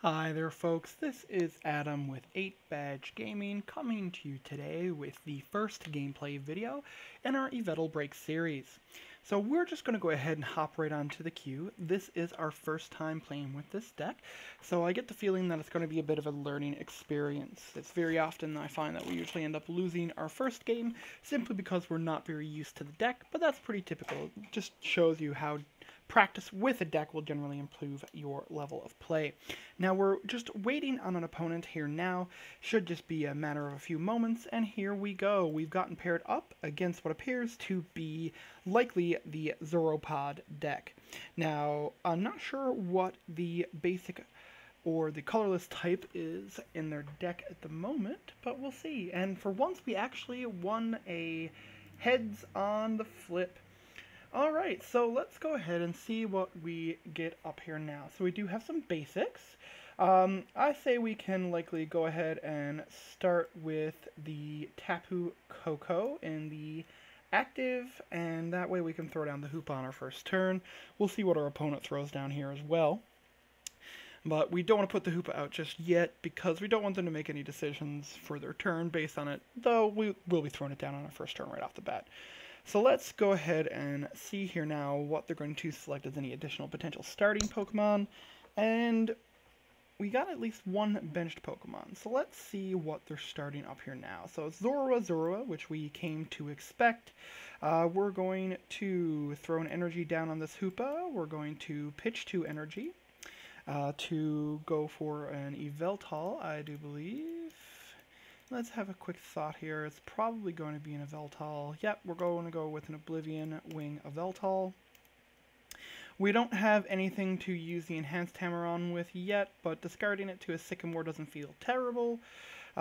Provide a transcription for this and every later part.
Hi there folks, this is Adam with 8 Badge Gaming coming to you today with the first gameplay video in our Yveltal Break series. So we're just going to go ahead and hop right onto the queue. This is our first time playing with this deck, so I get the feeling that it's going to be a bit of a learning experience. It's very often I find that we usually end up losing our first game simply because we're not very used to the deck, but that's pretty typical. It just shows you how practice with a deck will generally improve your level of play. Now we're just waiting on an opponent here now. Should just be a matter of a few moments, and here we go. We've gotten paired up against what appears to be likely the Zoroark deck. Now, I'm not sure what the basic or the colorless type is in their deck at the moment, but we'll see. And for once, we actually won a heads on the flip. Alright, so let's go ahead and see what we get up here now. So we do have some basics. I say we can likely go ahead and start with the Tapu Koko in the active, and that way we can throw down the Hoopa on our first turn. We'll see what our opponent throws down here as well. But we don't want to put the Hoopa out just yet because we don't want them to make any decisions for their turn based on it, though we will be throwing it down on our first turn right off the bat. So let's go ahead and see here now what they're going to select as any additional potential starting Pokemon. And we got at least one benched Pokemon. So let's see what they're starting up here now. So it's Zoroark, which we came to expect. We're going to throw an energy down on this Hoopa. We're going to pitch 2 energy to go for an Yveltal, I do believe. Let's have a quick thought here. It's probably going to be an Yveltal. Yep, we're going to go with an Oblivion Wing Yveltal. We don't have anything to use the Enhanced Hammer on with yet, but discarding it to a Sycamore doesn't feel terrible.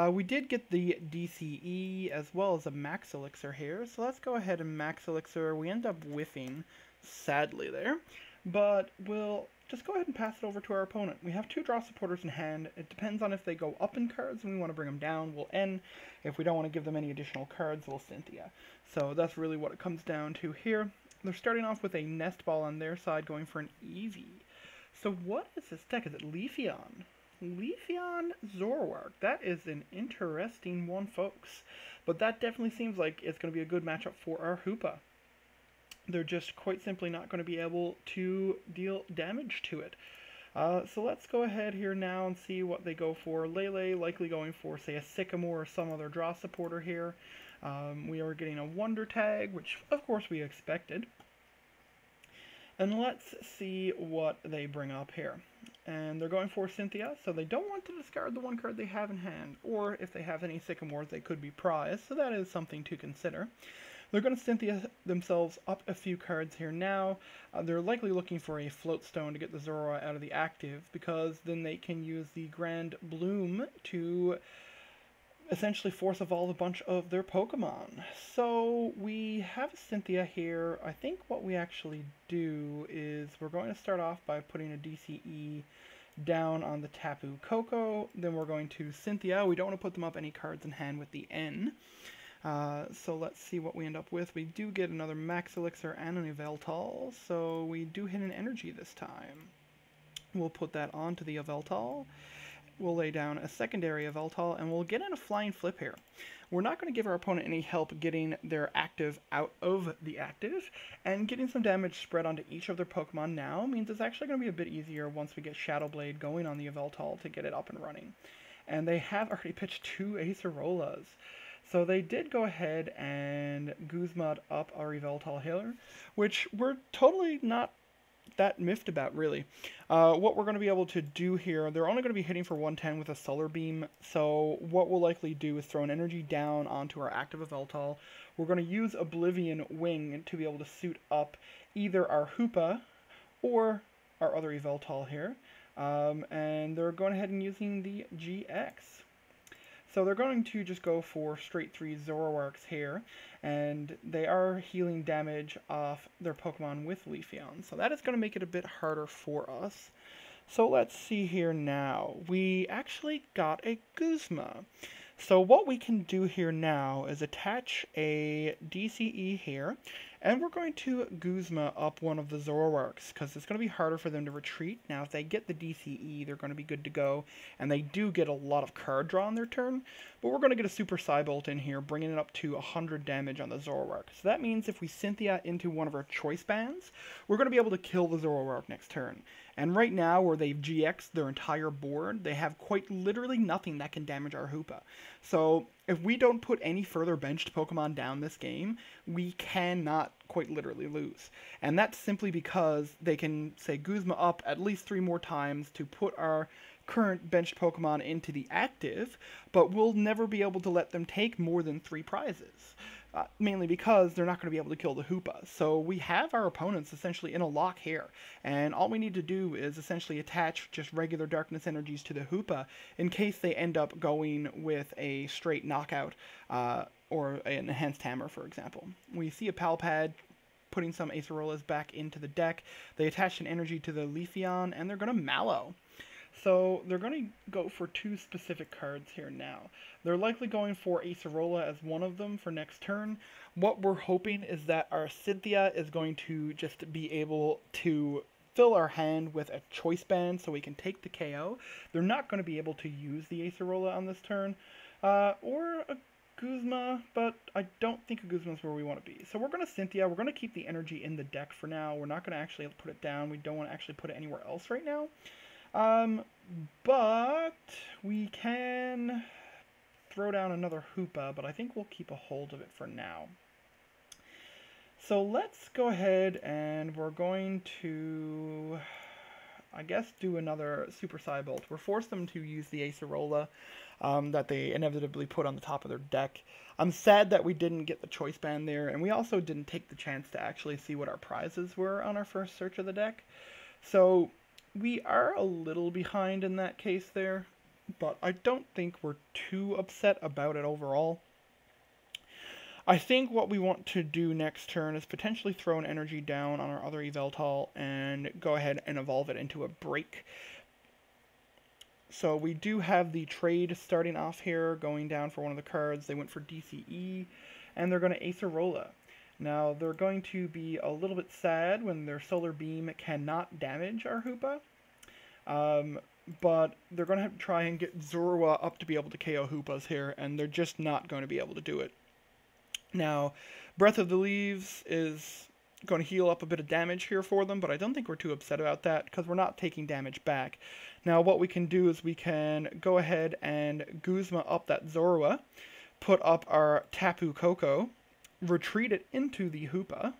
We did get the DCE as well as a Max Elixir here, so let's go ahead and Max Elixir. We end up whiffing, sadly there, but we'll just go ahead and pass it over to our opponent. We have 2 draw supporters in hand. It depends on if they go up in cards and we want to bring them down, we'll N. If we don't want to give them any additional cards, we'll Cynthia. So that's really what it comes down to here. They're starting off with a Nest Ball on their side, going for an Eevee. So what is this deck? Is it Leafeon? Leafeon Zoroark. That is an interesting one, folks. But that definitely seems like it's going to be a good matchup for our Hoopa. They're just quite simply not going to be able to deal damage to it. So let's go ahead here now and see what they go for. Lele likely going for, say, a Sycamore or some other draw supporter here. We are getting a Wonder Tag, which of course we expected. And let's see what they bring up here. And they're going for Cynthia, so they don't want to discard the one card they have in hand. Or if they have any Sycamores, they could be prized, so that is something to consider. They're going to Cynthia themselves up a few cards here now. They're likely looking for a Float Stone to get the Zoroark out of the active, because then they can use the Grand Bloom to essentially force evolve a bunch of their Pokemon. So we have Cynthia here. I think what we actually do is we're going to start off by putting a DCE down on the Tapu Koko. Then we're going to Cynthia. We don't want to put them up any cards in hand with the N. So let's see what we end up with. We do get another Max Elixir and an Yveltal, so we do hit an energy this time. We'll put that onto the Yveltal. We'll lay down a secondary Yveltal, and we'll get in a flying flip here. We're not going to give our opponent any help getting their active out of the active, and getting some damage spread onto each of their Pokemon now means it's actually going to be a bit easier once we get Shadow Blade going on the Yveltal to get it up and running. And they have already pitched 2 Acerolas. So they did go ahead and Guzma up our Yveltal Healer, which we're totally not that miffed about, really. What we're going to be able to do here, they're only going to be hitting for 110 with a Solar Beam, so what we'll likely do is throw an energy down onto our active Yveltal. We're going to use Oblivion Wing to be able to suit up either our Hoopa or our other Yveltal here, and they're going ahead and using the GX. So they're going to just go for straight 3 Zoroarks here, and they are healing damage off their Pokemon with Leafeon. So that is going to make it a bit harder for us. So let's see here now. We actually got a Guzma. So what we can do here now is attach a DCE here, and we're going to Guzma up one of the Zoroarks, because it's going to be harder for them to retreat. Now, if they get the DCE, they're going to be good to go, and they do get a lot of card draw on their turn, but we're going to get a Super Psybolt in here, bringing it up to 100 damage on the Zoroark. So that means if we Cynthia into one of our choice bands, we're going to be able to kill the Zoroark next turn. And right now, where they've GX'd their entire board, they have quite literally nothing that can damage our Hoopa. So if we don't put any further benched Pokemon down this game, we cannot quite literally lose. And that's simply because they can, say, Guzma up at least 3 more times to put our current benched Pokemon into the active, but we'll never be able to let them take more than 3 prizes. Mainly because they're not going to be able to kill the Hoopa. So we have our opponents essentially in a lock here, and all we need to do is essentially attach just regular Darkness Energies to the Hoopa in case they end up going with a straight knockout or an Enhanced Hammer, for example. We see a Palpad putting some Acerolas back into the deck. They attach an energy to the Leafeon, and they're going to Mallow. So they're going to go for 2 specific cards here now. They're likely going for Acerola as one of them for next turn. What we're hoping is that our Cynthia is going to just be able to fill our hand with a choice band so we can take the KO. They're not going to be able to use the Acerola on this turn, or a Guzma, but I don't think a Guzma is where we want to be. So we're going to Cynthia. We're going to keep the energy in the deck for now. We're not going to actually put it down. We don't want to actually put it anywhere else right now. But we can throw down another Hoopa, but I think we'll keep a hold of it for now. So let's go ahead and we're going to, I guess, do another Super Psybolt. We're forced them to use the Acerola that they inevitably put on the top of their deck. I'm sad that we didn't get the choice band there, and we also didn't take the chance to actually see what our prizes were on our first search of the deck. So we are a little behind in that case there, but I don't think we're too upset about it overall. I think what we want to do next turn is potentially throw an energy down on our other Yveltal and go ahead and evolve it into a break. So we do have the trade starting off here, going down for one of the cards. They went for DCE, and they're going to Acerola. Now, they're going to be a little bit sad when their Solar Beam cannot damage our Hoopa, but they're going to have to try and get Zorua up to be able to KO Hoopas here, and they're just not going to be able to do it. Now, Breath of the Leaves is going to heal up a bit of damage here for them, but I don't think we're too upset about that, because we're not taking damage back. Now, what we can do is we can go ahead and Guzma up that Zorua, put up our Tapu Koko, retreat it into the Hoopa,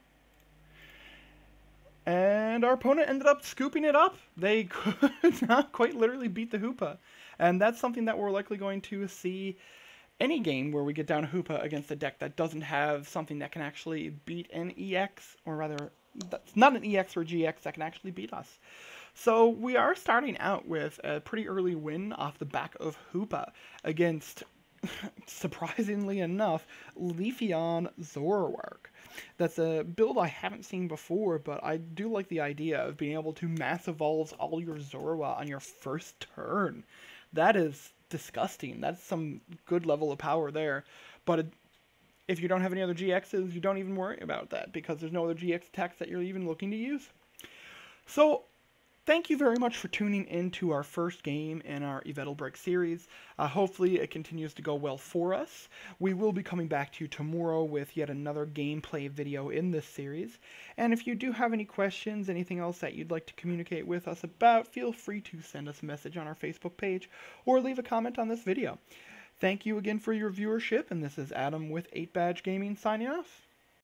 and our opponent ended up scooping it up. They could not quite literally beat the Hoopa, and that's something that we're likely going to see any game where we get down a Hoopa against a deck that doesn't have something that can actually beat an EX, or rather, that's not an EX or GX that can actually beat us. So we are starting out with a pretty early win off the back of Hoopa against, surprisingly enough, Leafeon Zoroark. That's a build I haven't seen before, but I do like the idea of being able to mass evolve all your Zorua on your first turn. That is disgusting. That's some good level of power there. But if you don't have any other GXs, you don't even worry about that, because there's no other GX attacks that you're even looking to use. So thank you very much for tuning in to our first game in our Yveltal Break series. Hopefully it continues to go well for us. We will be coming back to you tomorrow with yet another gameplay video in this series. And if you do have any questions, anything else that you'd like to communicate with us about, feel free to send us a message on our Facebook page or leave a comment on this video. Thank you again for your viewership, and this is Adam with 8 Badge Gaming signing off.